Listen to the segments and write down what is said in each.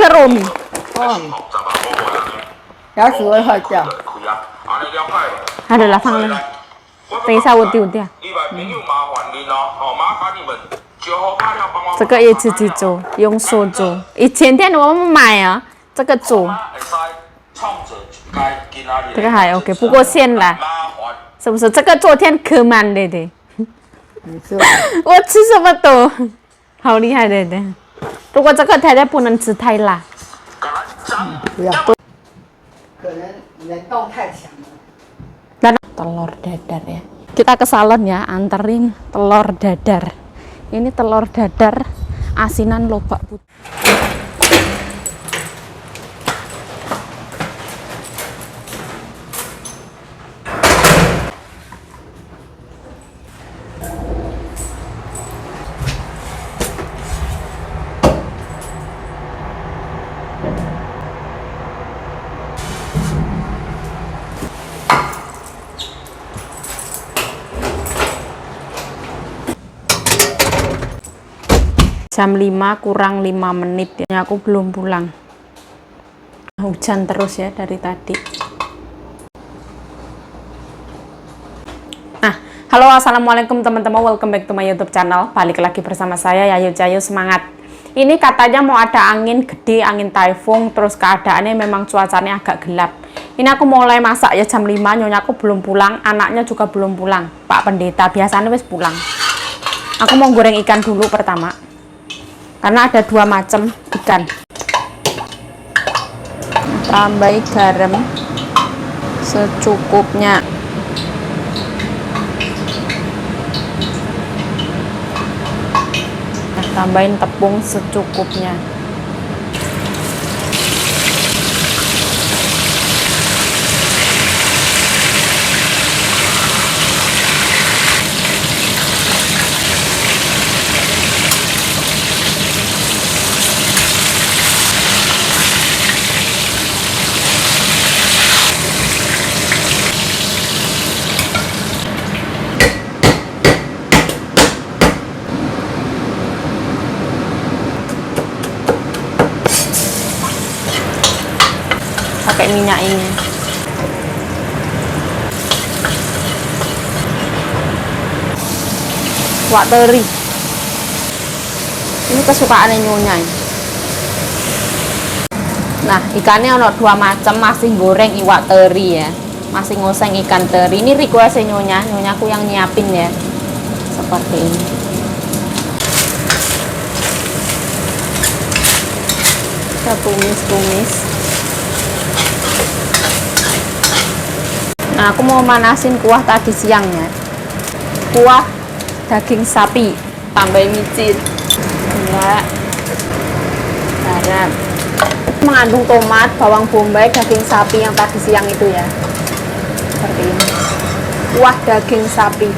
个糯米。要是会好叫。好的了，放了。等一下我丢掉。这个也自己做，用手做。以前天我们买啊，这个做。这个还 OK， 不过现了，是不是？这个昨天可慢了的。我吃什么都好厉害的。如果这个太太不能吃太辣。不要。可能冷冻太强了。Dan telur dadar ya. Kita ke salon ya, anterin telur dadar. Ini telur dadar asinan lobak putih. Jam 5 kurang 5 menit ya. Aku belum pulang. Hujan terus ya dari tadi. Nah, halo assalamualaikum teman-teman, welcome back to my YouTube channel. Balik lagi bersama saya Yayu Cayu, semangat. Ini katanya mau ada angin gede, angin taifung, terus keadaannya memang cuacanya agak gelap. Ini aku mulai masak ya jam 5, nyonya aku belum pulang, anaknya juga belum pulang. Pak Pendeta biasanya wis pulang. Aku mau goreng ikan dulu pertama. Karena ada dua macam ikan. Tambahin garam secukupnya. Tambahin tepung secukupnya. Pakai minyak ini. Wak teri. Ini kesukaan nyonya. Nah, ikannya ada dua macam, masih goreng iwak teri ya. Masih ngoseng ikan teri. Ini request nyonya, nyonyaku yang nyiapin ya. Seperti ini. Kita tumis-tumis. Nah, aku mau manasin kuah tadi siangnya. Kuah daging sapi, tambahin micin, gula, garam. Mengandung tomat, bawang bombay, daging sapi yang tadi siang itu ya. Seperti ini. Kuah daging sapi.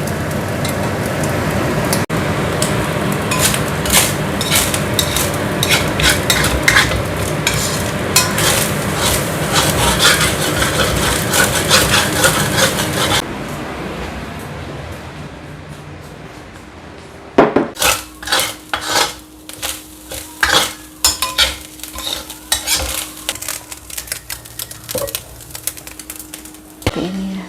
Ini ya.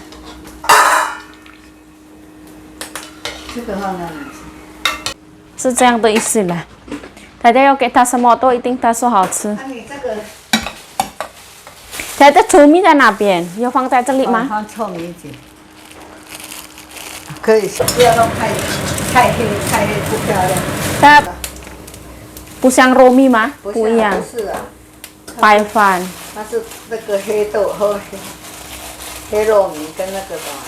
Ini 是这样的意思啦。大家要给它什么都一定它说好吃。大家臭米在哪边？要放在这里吗？放臭米酒。可以，不要弄太黑，太黑不漂亮。它不像糯米吗？不一样。不是啊。白饭。它是那个黑豆和黑糯米跟那个什么？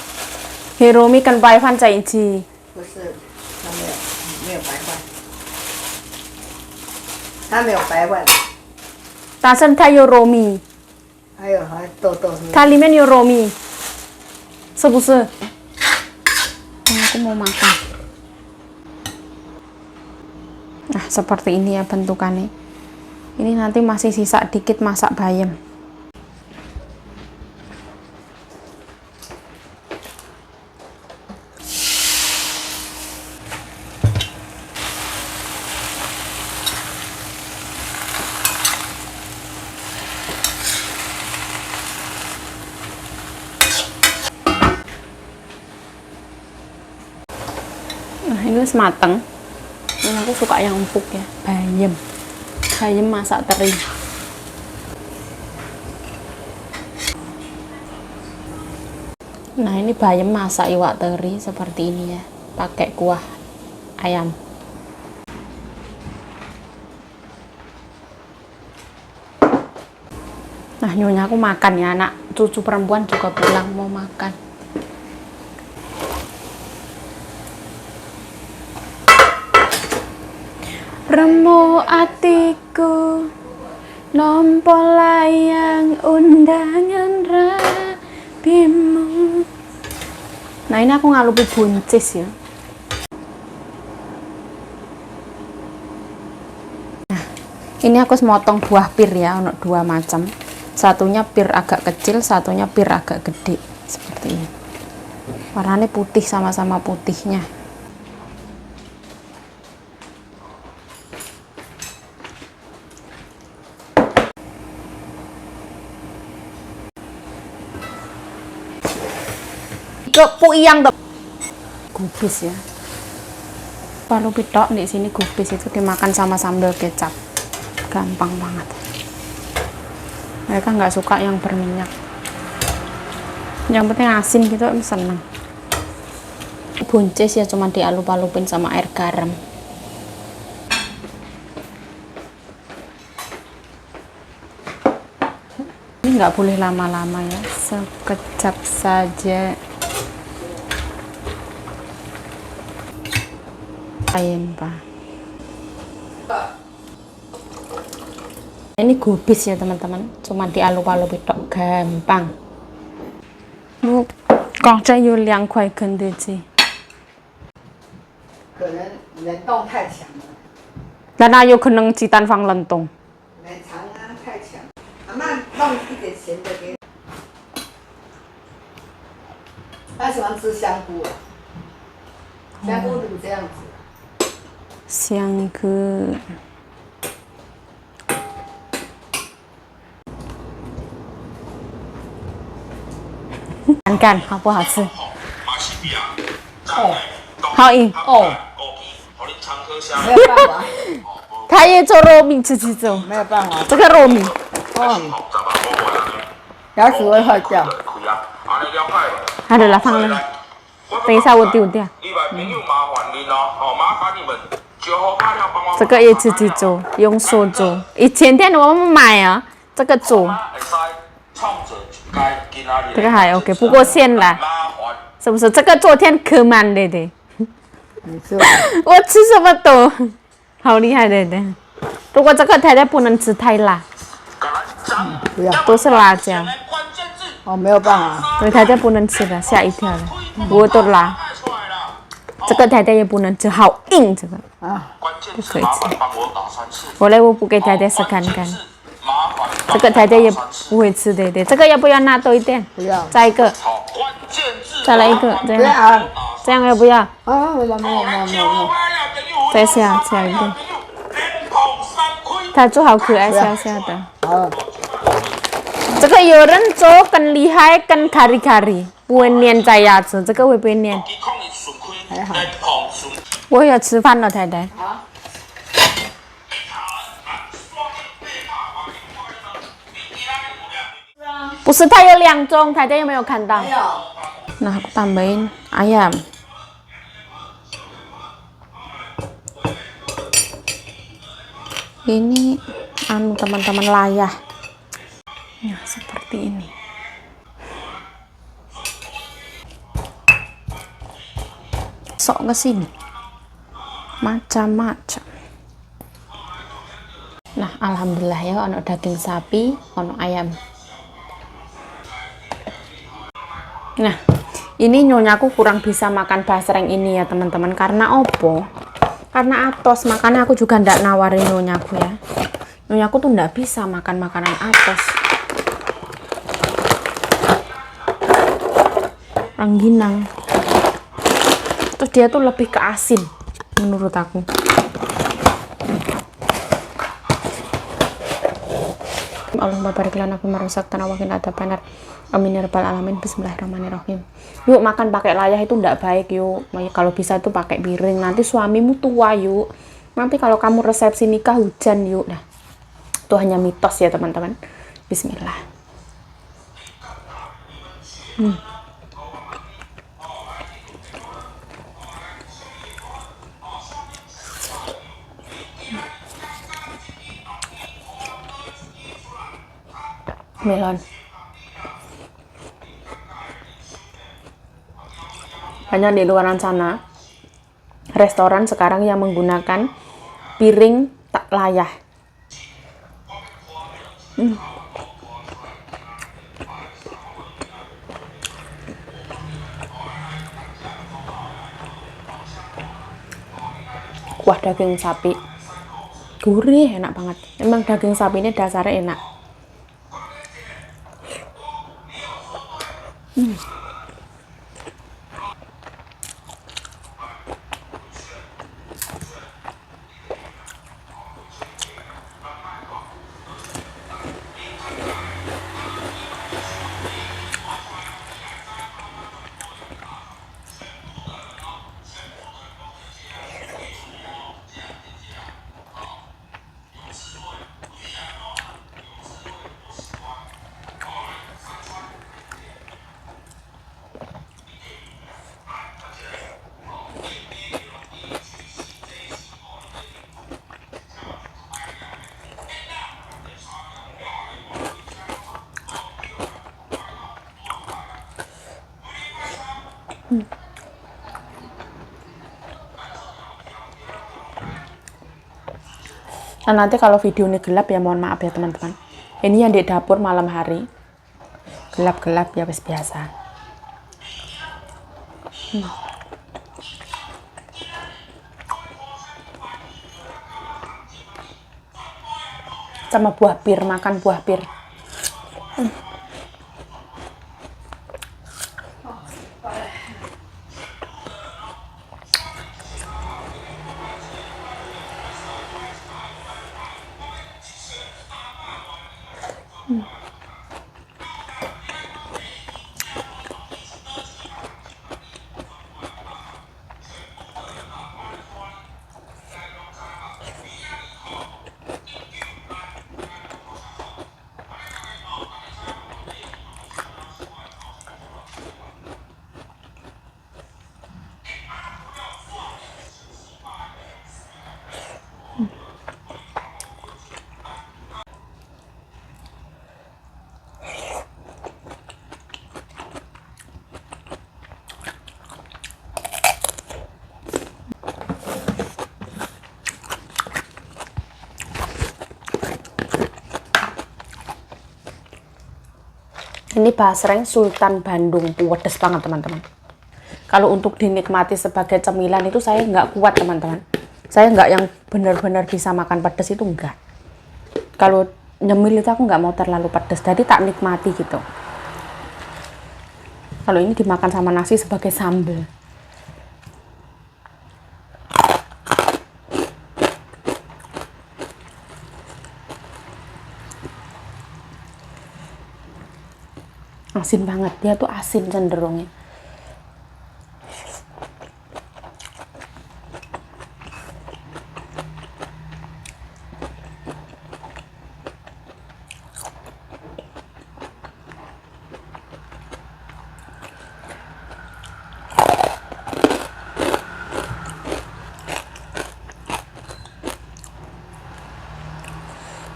黑糯米跟白饭在一起。不是，它没有白饭，它没有白饭。但是它有糯米。还有豆豆。它里面有糯米，是不是？Aku mau makan. Nah, seperti ini ya bentukannya. Ini nanti masih sisa dikit masak bayam. Nah, ini wis mateng. Ini aku suka yang empuk ya, bayam. Bayam masak teri. Nah, ini bayam masak iwak teri seperti ini ya, pakai kuah ayam. Nah, nyonya aku makan ya, anak cucu perempuan juga pulang mau makan. Remo atiku nompo layang undangan rapimu. Nah, ini aku ngalupi buncis ya. Nah, ini aku semotong buah pir ya, ono 2 macam. Satunya pir agak kecil, satunya pir agak gede seperti ini. Warnanya putih, sama-sama putihnya. Puyang gubis ya. Palu pitok di sini gubis itu dimakan sama sambal kecap. Gampang banget. Mereka nggak suka yang berminyak. Yang penting asin gitu, seneng. Buncis ya cuma dialup-alupin sama air garam. Ini nggak boleh lama-lama ya, sekejap saja. Ayam pak. Ini gubis ya teman-teman, cuma dialup-alup tok, gampang. Bu, 刚才有2块肯德基。可能冷冻太强了， 那哪有可能鸡蛋放冷冻？ 冷藏啊太强。阿妈弄一点咸的给你。他喜欢吃香菇啊，香菇卤这样子。香菇。看好不好吃？哦好硬。哦，没有办法，他也做糯米自己做，没有办法，这个糯米哦，牙齿会坏掉。好的了，放了。等一下我丢掉。这个也自己做，用手做。前天我们买啊，这个做。这个还 OK， 不过馅了，是不是？这个昨天可慢的的。你吃我吃什么都好厉害的的。如果这个太太不能吃太辣，不要都是辣椒。哦，没有办法。对，太太不能吃的，吓一跳了。我都辣，这个太太也不能吃，好硬这个，啊，不可以吃。后来我不给太太试看看，这个太太也不会吃的，对，这个要不要拿多一点？不要。再一个，再来一个，这不要样，啊！这样要不要？啊，没有。再下一个。他做好可爱小小的。好，这个有人做更厉害，更卡里卡里，不会粘在牙齿，这个会不会粘？还好。我要吃饭了，太太。好。不是，它有2种，太太有没有看到？没有。 Nah, aku tambahin ayam. Ini anu teman-teman layah. Ya, seperti ini. Sok ke sini. Macam-macam. Nah, alhamdulillah ya, ono daging sapi, ono ayam. Nah, ini nyonyaku kurang bisa makan basreng ini ya teman-teman. Karena opo? Karena atos, makanya aku juga ndak nawarin nyonyaku ya. Nyonyaku tuh ndak bisa makan makanan atos. Rangginang. Terus dia tuh lebih ke asin menurut aku. Allahumma barik lana fima razaqtana wa qina adzabannar. Amin ya rabbal alamin. Bismillahirrahmanirrahim. Yuk makan pakai layah itu enggak baik yuk. Kalau bisa itu pakai piring. Nanti suamimu tua yuk. Nanti kalau kamu resepsi nikah hujan yuk. Nah, itu hanya mitos ya teman-teman. Bismillah. Melon. Banyak di luaran sana restoran sekarang yang menggunakan piring tak layah. Kuah daging sapi gurih, enak banget. Emang daging sapi ini dasarnya enak. Nah, nanti kalau video ini gelap ya mohon maaf ya teman-teman. Ini yang di dapur malam hari. Gelap-gelap ya biasa. Sama buah pir, makan buah pir. Ini basreng Sultan Bandung, pedes banget teman-teman. Kalau untuk dinikmati sebagai cemilan itu saya nggak kuat teman-teman. Saya nggak yang benar-benar bisa makan pedes itu enggak. Kalau nyemil itu aku nggak mau terlalu pedes, jadi tak nikmati gitu. Kalau ini dimakan sama nasi sebagai sambal. Asin banget, dia tuh asin cenderungnya.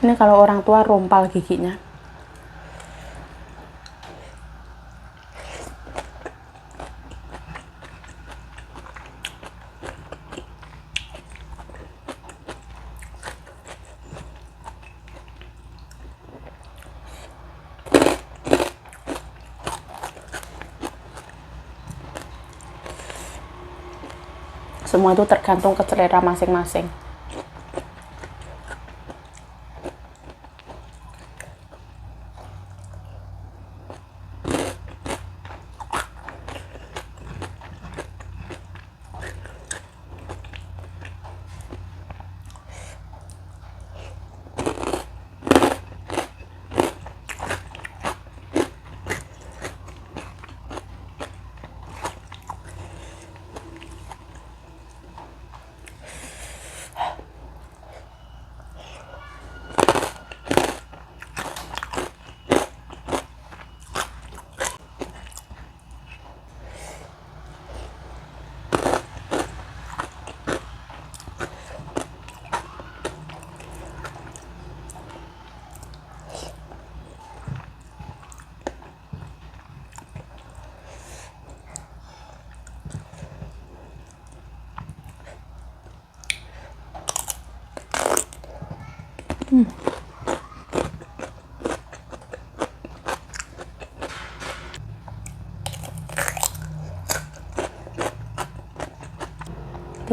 Ini kalau orang tua rompal giginya. Semua itu tergantung ke selera masing-masing.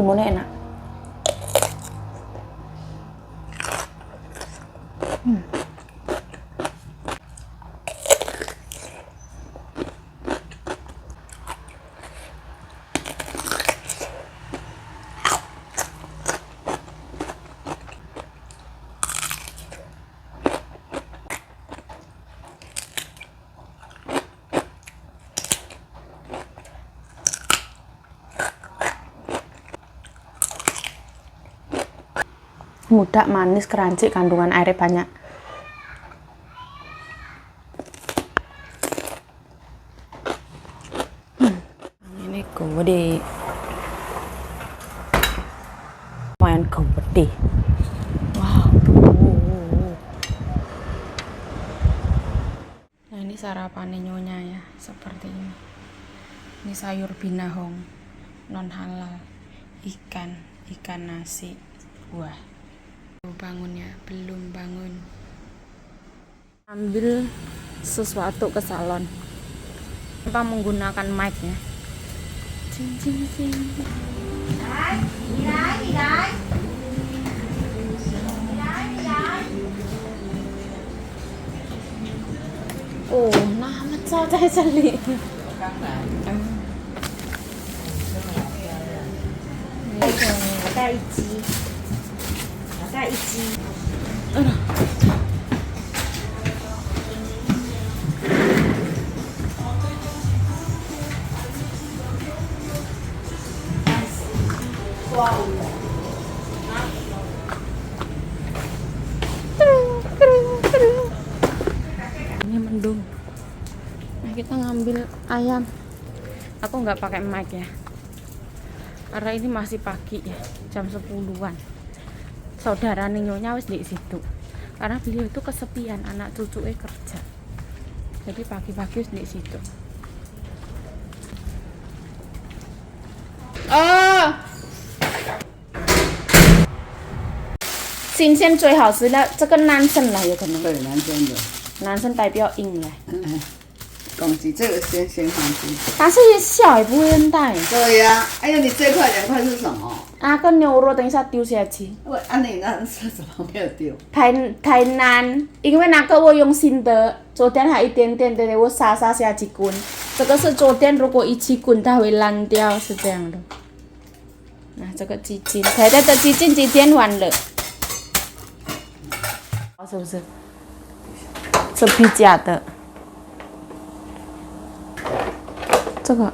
timunnya enak. Mudah, manis, crunchy, kandungan airnya banyak. Ini gede. Lumayan gede. Wow. Nah, ini sarapannya nyonya ya, seperti ini. Ini sayur binahong non halal, ikan nasi, buah. Bangun ya, belum bangun. Ambil sesuatu ke salon tanpa menggunakan mic ya. Cing cing cing. Oh, nah, macam在这里。带一鸡，带一鸡。Ini mendung. Nah, kita ngambil ayam. Aku nggak pakai mic ya, karena ini masih pagi ya, jam 10-an. Saudara Nyonya wis di situ, karena beliau itu kesepian, anak cucunya kerja, jadi pagi-pagi wis di situ. Oh, 新鲜最好吃了，这个男生了有可能，对，男生的。男生代表硬了，恭喜这个先放心。但是也小也不会很大。对呀、哎呀，你这块2块是什么？那个牛肉等一下丢下去。喂，你那是怎么没有丢？台南，因为那个我用新的，昨天还一点点的，我撒下几棍。这个是昨天如果一起滚它会烂掉，是这样的。那这个鸡精，台台的鸡精今天完了，是不是？是皮夹的。这个，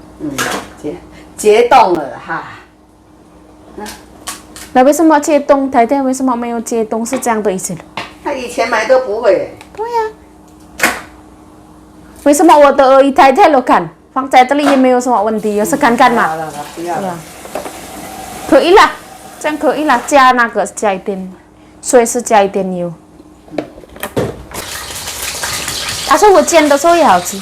解冻了哈。那为什么解冻？台台为什么没有解冻？是这样的意思。他以前买都不会。对呀、为什么我的一台台了看放在这里也没有什么问题？有试看看嘛？好了，不要了。可以啦，这样可以啦，加那个加一点，水是加一点油。但是我煎的时候也好吃。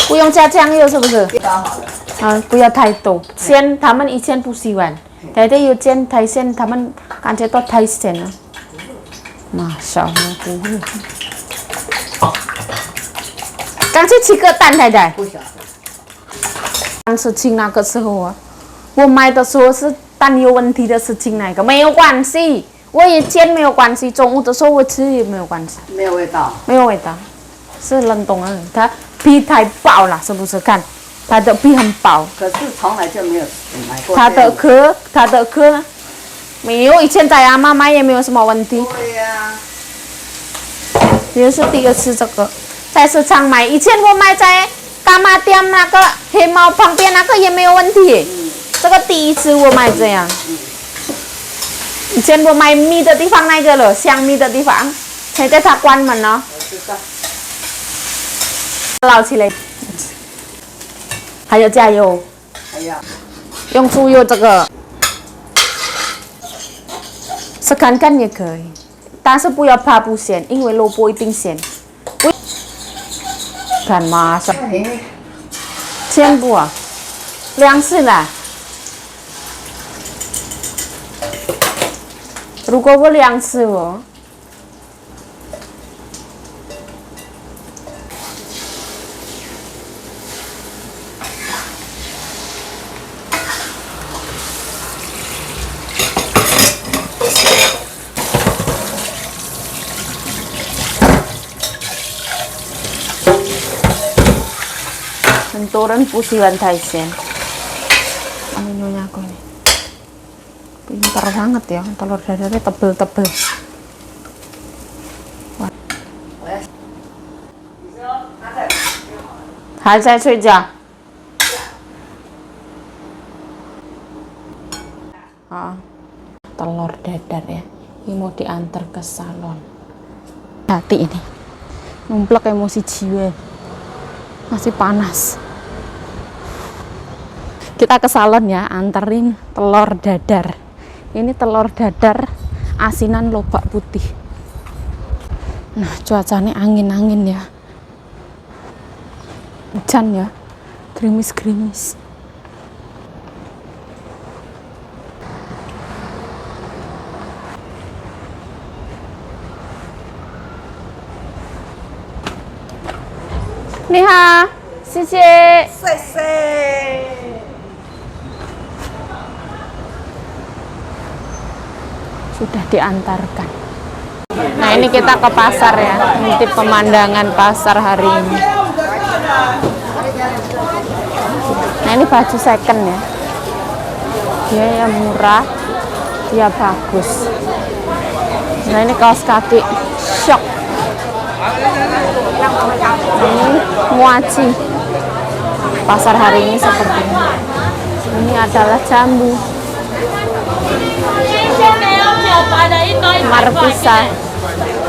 不用加酱油是不是？不要太多。鲜他们以前不喜欢，但是有煎台鲜，他们感觉到太咸了。Masya Allah， 不会。刚去吃个蛋，太太。不晓得。事情那个时候啊，我买的时候是蛋有问题的事情，那个没有关系，我也煎没有关系，中午的时候我吃也没有关系。没有味道。没有味道，是冷冻的，它皮太薄了，是不是？看，它的皮很薄。可是从来就没有买过。它的壳没有，以前在阿妈买也没有什么问题。对呀、也是第二次这个，在市场买，以前我买在干妈店那个黑猫旁边那个也没有问题。这个第一次我买这样。以前我买米的地方那个了，香米的地方，现在它关门了。我知道。捞起来，还有加油，哎呀，用猪油这个，试看看也可以，但是不要怕不咸，因为萝卜一定咸。看嘛，全部啊，2次啦。如果我2次哦。Benturan pusiwan daisen. Ini nyonya aku nih. Pintar banget ya, telur dadarnya tebel-tebel. Hai saya Suja. Telur dadar ya. Ini mau diantar ke salon. Hati ini. Numplek emosi jiwa. Masih panas. Kita ke salon ya, anterin telur dadar. Ini telur dadar asinan lobak putih. Nah, cuacanya angin-angin ya. Hujan ya, gerimis-gerimis. Niha, Cici. Sudah diantarkan. Nah, ini kita ke pasar ya. Nanti pemandangan pasar hari ini. Nah, ini baju second ya. Dia yang murah, dia bagus. Nah, ini kaos kaki shock. Ini muaci. Pasar hari ini seperti ini. Ini adalah jambu. Markisa.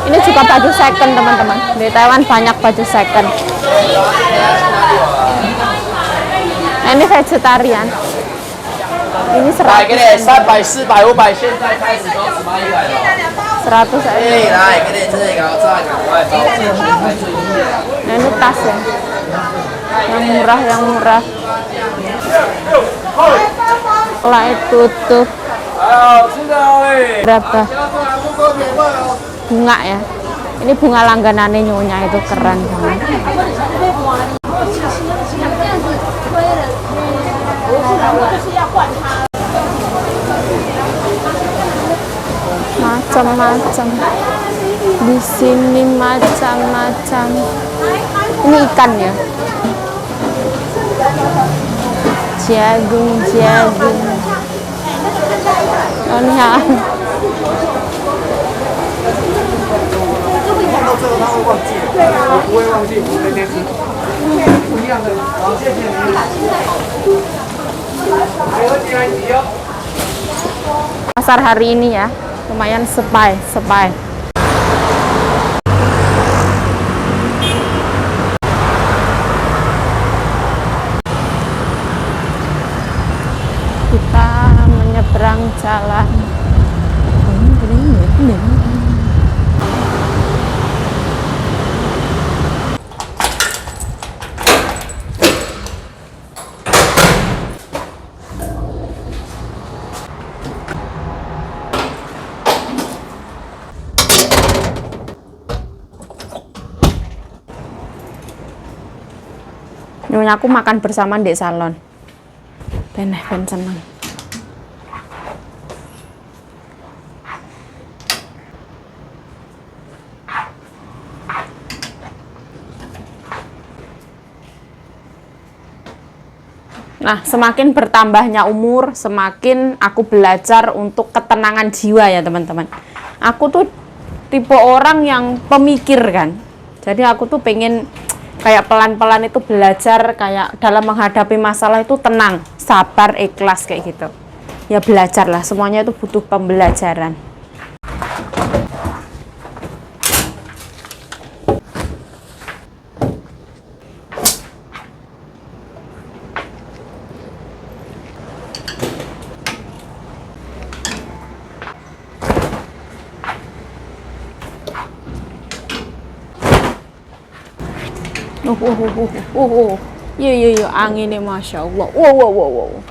Ini juga baju second teman-teman. Di Taiwan banyak baju second. Nah, ini vegetarian. Ini 100. 来，给你300、400、500，现在开始都只卖100了。 100 aja. 哎，来，给你这个再赶快包这个还最低的。 Nah, ini tas ya. Yang murah, yang murah. Lah tutup. Berapa? Bunga ya. Ini bunga langganannya nyonya itu keren banget. Macam-macam. Di sini macam-macam. Ini ikan ya. Jagung, jagung. Oh, ini ya. 到最后他会忘记，我不会忘记，我那天是不一样的。好，谢谢你。还有几个题哦。 Pasar hari ini ya, lumayan sepai. Kita menyeberang jalan. Nyonya aku makan bersama di salon. Ben seneng. Nah, semakin bertambahnya umur, semakin aku belajar untuk ketenangan jiwa ya teman-teman. Aku tuh tipe orang yang pemikir kan. Jadi aku tuh pengen kayak pelan-pelan itu belajar kayak dalam menghadapi masalah itu tenang, sabar, ikhlas kayak gitu. Ya belajarlah, semuanya itu butuh pembelajaran. Iya, anginnya Masya Allah. Wow.